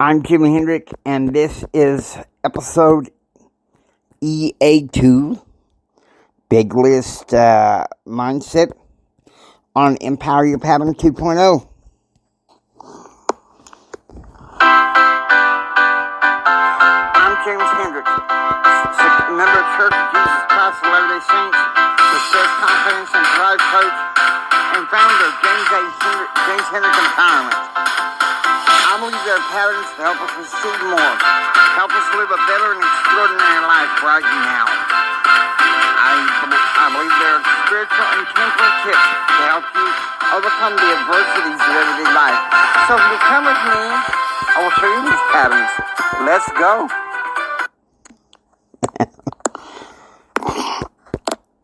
I'm Jimi Hendrick, and this is episode EA2, Big List Mindset on Empower Your Pattern 2.0. I'm James Hendrick, member of Church of Jesus Christ of Latter-day Saints, success, confidence, and drive coach, and founder of James Hendrick Empowerment. I believe there are patterns to help us receive more, help us live a better and extraordinary life right now. I believe there are spiritual and temporal tips to help you overcome the adversities of everyday life. So if you come with me, I will show you these patterns. Let's go.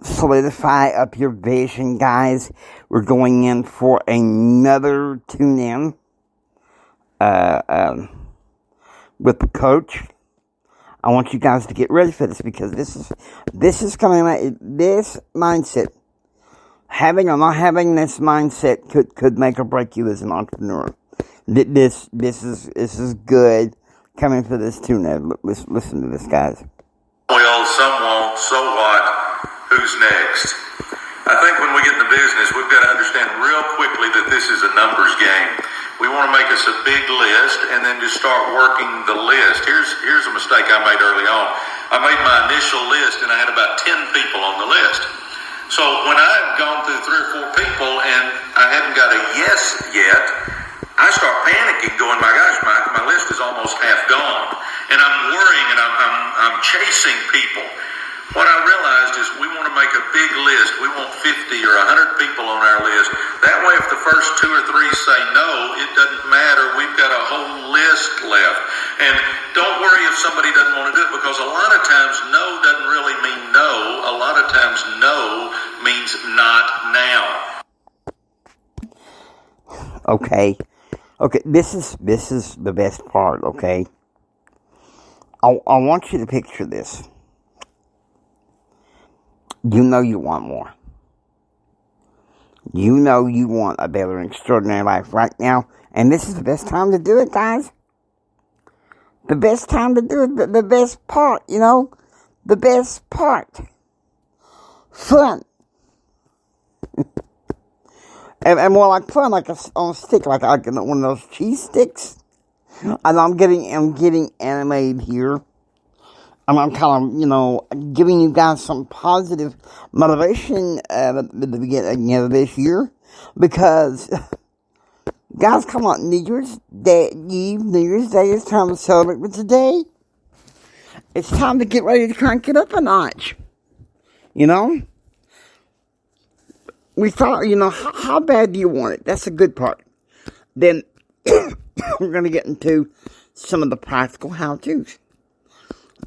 Solidify up your vision, guys. We're going in for another tune-in. With the coach. I want you guys to get ready for this, because this is coming out. This mindset, having or not having this mindset could make or break you as an entrepreneur. This is good coming for this tune. Listen to this, guys. We all some won't, so what? Who's next? I think when we get in the business, we've got to understand real quickly that this is a numbers game. We want to make us a big list and then just start working the list. Here's a mistake I made early on. I made my initial list and I had about 10 people on the list. So when I've gone through 3 or 4 people and I haven't got a yes yet, I start panicking, going, my gosh, my list is almost half gone. And I'm worrying and I'm chasing people. What I realized is we want to make a big list. We want 50 or 100 people on our list. That way, if the first 2 or 3 say no, it doesn't matter. We've got a whole list left. And don't worry if somebody doesn't want to do it, because a lot of times no doesn't really mean no. A lot of times no means not now. Okay, this is the best part, okay? I want you to picture this. You know you want more. You know you want a better and extraordinary life right now. And this is the best time to do it, guys. The best time to do it. The best part, the best part. Fun. and more like fun, like on a stick, like one of those cheese sticks. And I'm getting animated here. I'm kind of, giving you guys some positive motivation at the beginning of this year. Because, guys, come on, New Year's Day is time to celebrate. But today, it's time to get ready to crank it up a notch. We thought, how bad do you want it? That's the good part. Then, we're going to get into some of the practical how-tos.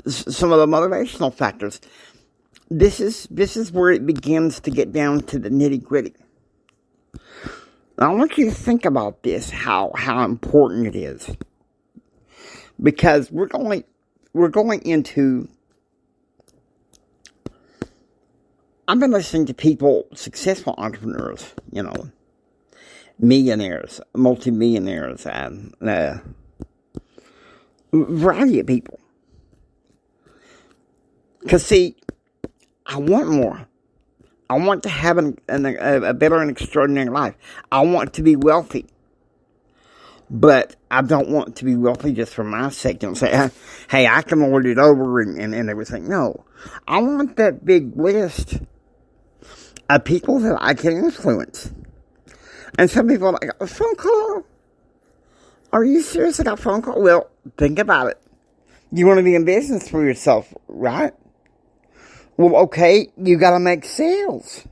Some of the motivational factors. This is where it begins to get down to the nitty-gritty. I want you to think about this, how important it is. Because we're going into... I've been listening to people, successful entrepreneurs, millionaires, multimillionaires, and variety of people. Because, see, I want more. I want to have a better and extraordinary life. I want to be wealthy. But I don't want to be wealthy just for my sake. Don't say, hey, I can lord it over and everything. No. I want that big list of people that I can influence. And some people are like, a phone call? Are you serious about a phone call? Well, think about it. You want to be in business for yourself, right? Well, okay, you gotta make sales.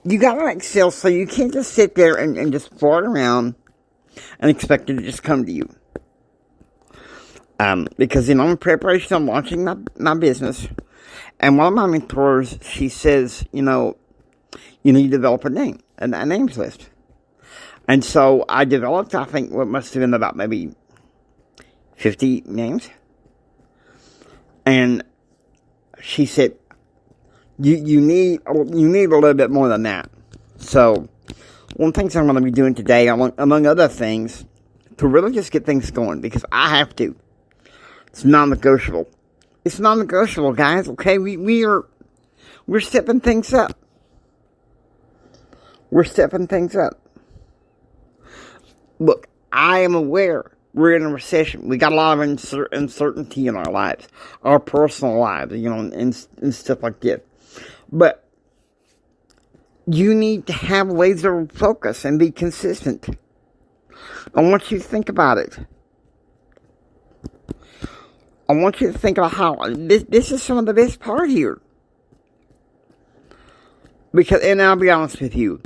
You gotta make sales, so you can't just sit there and just fart around and expect it to just come to you. Because, in preparation, I'm launching my business. And one of my mentors, she says, you need to develop a names list. And so I developed, I think, what must have been about maybe 50 names. And she said, you need a little bit more than that. So, one of the things I'm going to be doing today, among other things, to really just get things going, because I have to. It's non-negotiable. It's non-negotiable, guys. Okay, we're stepping things up. We're stepping things up. Look, I am aware we're in a recession. We got a lot of uncertainty in our lives, our personal lives, and stuff like that. But you need to have laser focus and be consistent. I want you to think about it. I want you to think about how this is some of the best part here. Because, and I'll be honest with you,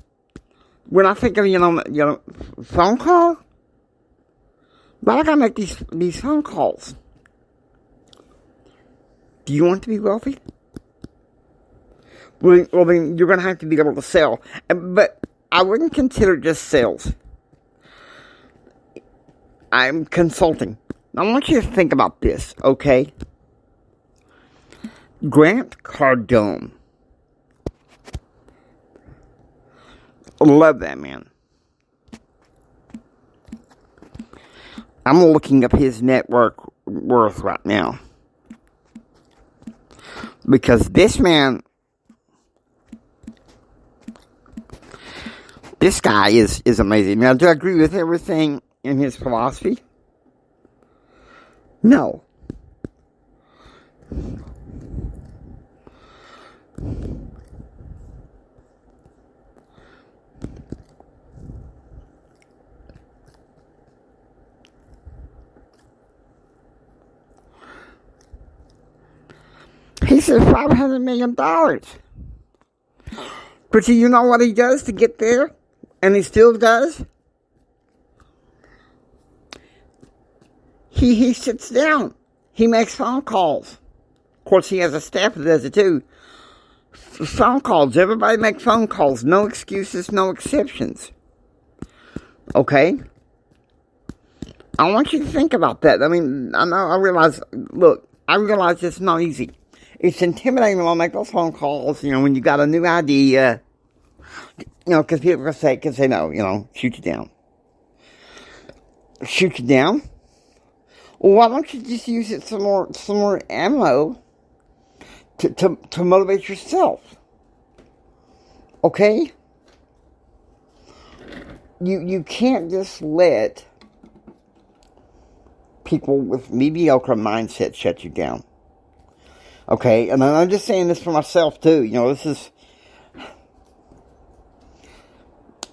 when I think of phone call, but I gotta make these phone calls. Do you want to be wealthy? Well, then you're gonna have to be able to sell. But I wouldn't consider just sales. I'm consulting. I want you to think about this, okay? Grant Cardone. I love that man. I'm looking up his net worth right now. Because this man, this guy is amazing. Now, do I agree with everything in his philosophy? No. He said $500 million. But do you know what he does to get there? And he still does? He sits down. He makes phone calls. Of course, he has a staff that does it too. Phone calls. Everybody make phone calls. No excuses, no exceptions. Okay? I want you to think about that. I mean, I realize it's not easy. It's intimidating to make those phone calls, when you got a new idea. Because people can say no, shoot you down. Shoot you down? Well, why don't you just use it some more ammo to motivate yourself? Okay? You can't just let people with mediocre mindset shut you down. Okay? And I'm just saying this for myself too.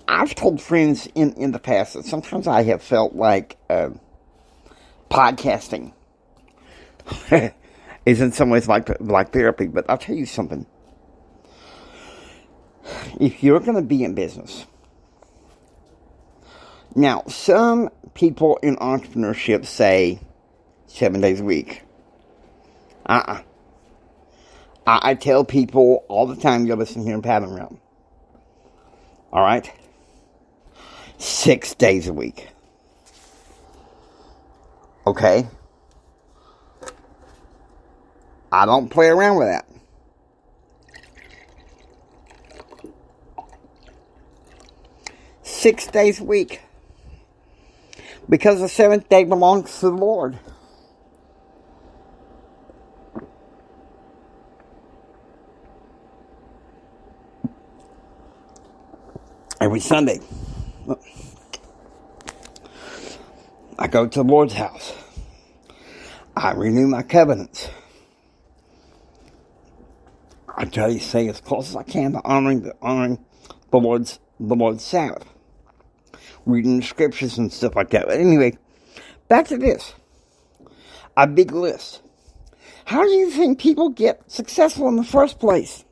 I've told friends in the past that sometimes I have felt like podcasting is in some ways like therapy, but I'll tell you something. If you're going to be in business, now some people in entrepreneurship say 7 days a week. I tell people all the time, you listen here in Pattern Realm. All right? 6 days a week. Okay? I don't play around with that. Six days a week. Because the seventh day belongs to the Lord. Every Sunday, I go to the Lord's house. I renew my covenants. I try to stay as close as I can to honoring the Lord's Sabbath, reading the scriptures and stuff like that. But anyway, back to this. A big list. How do you think people get successful in the first place?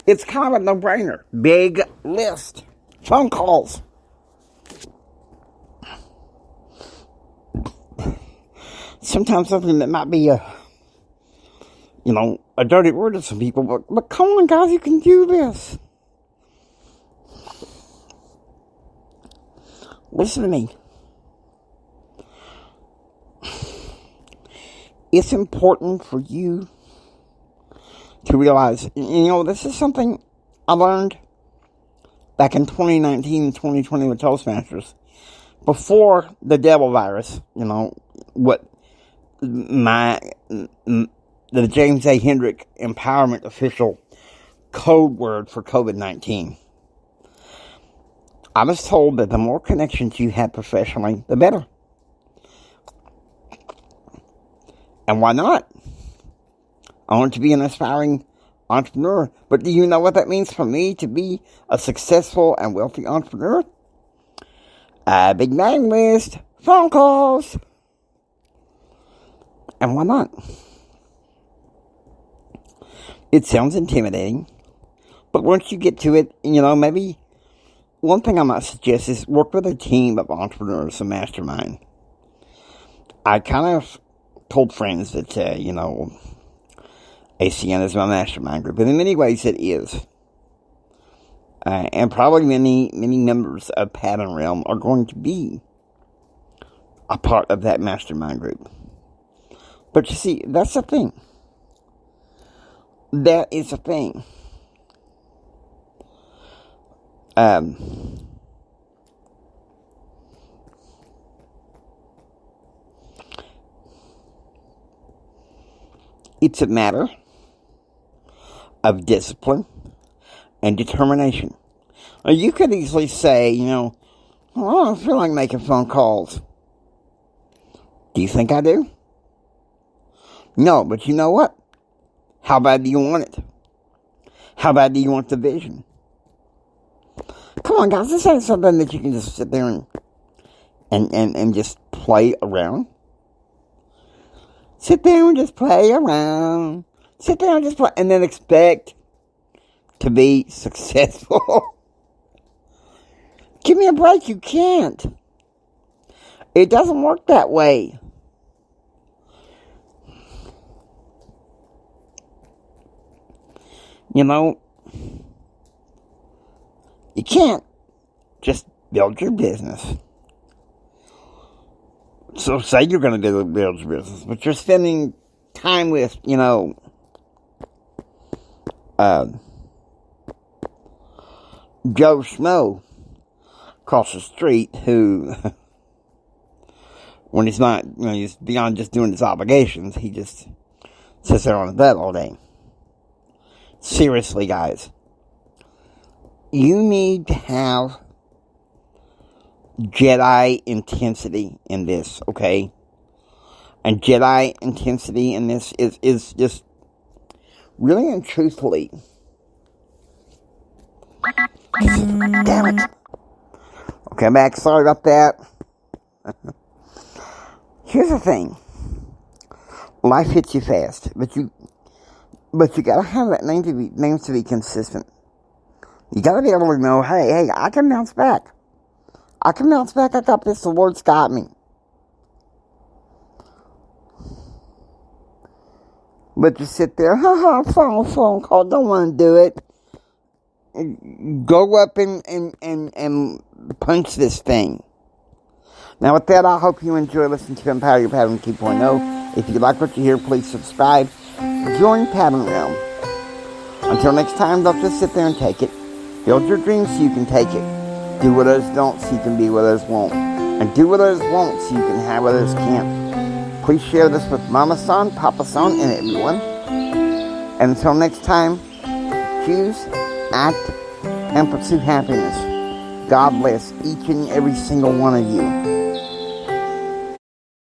It's kind of a no-brainer. Big list. Phone calls. Sometimes something that might be a dirty word to some people, but come on, guys, you can do this. Listen to me. It's important for you to realize, this is something I learned back in 2019 and 2020 with Toastmasters. before the devil virus, what the James A. Hendrick Empowerment Official code word for COVID-19. I was told that the more connections you have professionally, the better. And why not? I want to be an aspiring entrepreneur. But do you know what that means for me to be a successful and wealthy entrepreneur? A big mailing list, phone calls. And why not? It sounds intimidating. But once you get to it, maybe one thing I might suggest is work with a team of entrepreneurs, a mastermind. I kind of told friends that, ACN is my mastermind group. And in many ways it is. And probably many members of Pattern Realm are going to be a part of that mastermind group. But you see, that's the thing. That is the thing. It's a matter of discipline and determination. Now, you could easily say, well, I don't feel like making phone calls. Do you think I do? No, but you know what? How bad do you want it? How bad do you want the vision? Come on, guys, this ain't something that you can just sit there and just play around. Sit there and just play around. Sit there and just play, and then expect to be successful. Give me a break, you can't. It doesn't work that way. You can't just build your business. So say you're going to build your business, but you're spending time with, Joe Schmo across the street who, when he's not, he's beyond just doing his obligations, he just sits there on the bed all day. Seriously, guys. You need to have Jedi intensity in this, okay? And Jedi intensity in this is just really and truthfully. Damn it. Okay, I'm back. Sorry about that. Here's the thing. Life hits you fast, but you gotta have that name to be consistent. You gotta be able to know, hey, I can bounce back. I got this. The Lord's got me. But you sit there, phone call, don't want to do it. Go up and punch this thing. Now with that, I hope you enjoy listening to Empower Your Pattern 2.0. If you like what you hear, please subscribe. Join Pattern Realm. Until next time, don't just sit there and take it. Build your dreams so you can take it. Do what others don't so you can be what others won't. And do what others won't so you can have what others can't. Please share this with Mama Son, Papa Son, and everyone. And until next time, choose, act, and pursue happiness. God bless each and every single one of you.